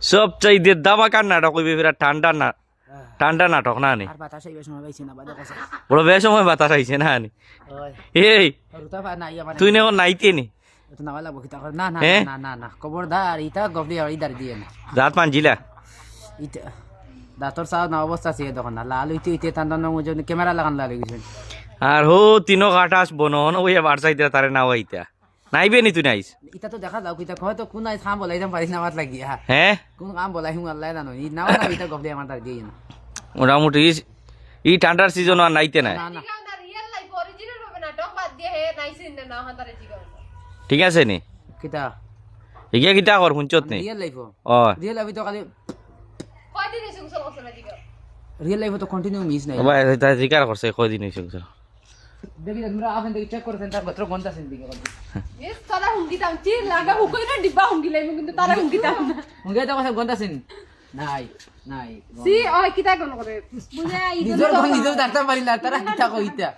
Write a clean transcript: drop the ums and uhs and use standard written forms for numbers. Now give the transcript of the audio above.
সবচাইতে দামাকার নাটক হইবে ফেরা ঠান্ডা নাটক না নি আর বাতাস আইবে সময় পাইছি না বাদে কাছে বড় বেশ সময় বাতাস আইছে না নি এই রুতা পা নাই আমার তুই নেও নাইতে নি তো নাওয়া লাগবো কিতা করে না না হ্যাঁ? না না না খবরদার ইটা গফলি আর ইদার দিয়ে না রাত পাঞ্জিলা ইটা দাতর সাহেব না অবস্থা আছে তখন না লাল হইতে হইতে তান্দান মুজন ক্যামেরা লাগান লাগে গেছেন আর হো তিনো কাটাস বনন ওই বার চাইতে তারে নাও আইতা নাইবে নি তুই নাইস ইটা তো দেখা যাও কিতা হয়তো কোন আই খাম বলাইতাম পারিস না মাত লাগি হ্যাঁ হ্যাঁ কোন কাম বলাই হুম আল্লাহ জানো ই নাও না ইটা গফলি আমার তার দিয়ে না মোটামুটি ই ঠান্ডার সিজন আর নাইতে নাই না না রিয়েল লাইফ অরিজিনাল ভাবে নাটক বাদ দিয়ে হে নাইছিন না হাতারে জিগা ঠিক আছে নি কিতা এগিয়া কিতা কর শুনছত নি রিয়েল লাইফ ও রিয়েল লাইফ তো খালি কয়দিন এসে গোসল করছ না জিগা রিয়েল লাইফ তো কন্টিনিউ মিস নাই ভাই তা জিকার করছে কয়দিন হইছে স্যার দেখি তোমরা আপনি দেখি চেক করছেন তার গত্র কোনটা সেন দিকে এস তারা হুঙ্গি দাম চি লাগা হুকই না ডিব্বা হুঙ্গি লাইমু কিন্তু তারা হুঙ্গি দাম না মুগে তো কথা কোনটা সেন নাই নাই সি ওই কিতা কোন করে বুঝাই নিজের নিজের ডাক্তার পারি না তারা কিতা কইতা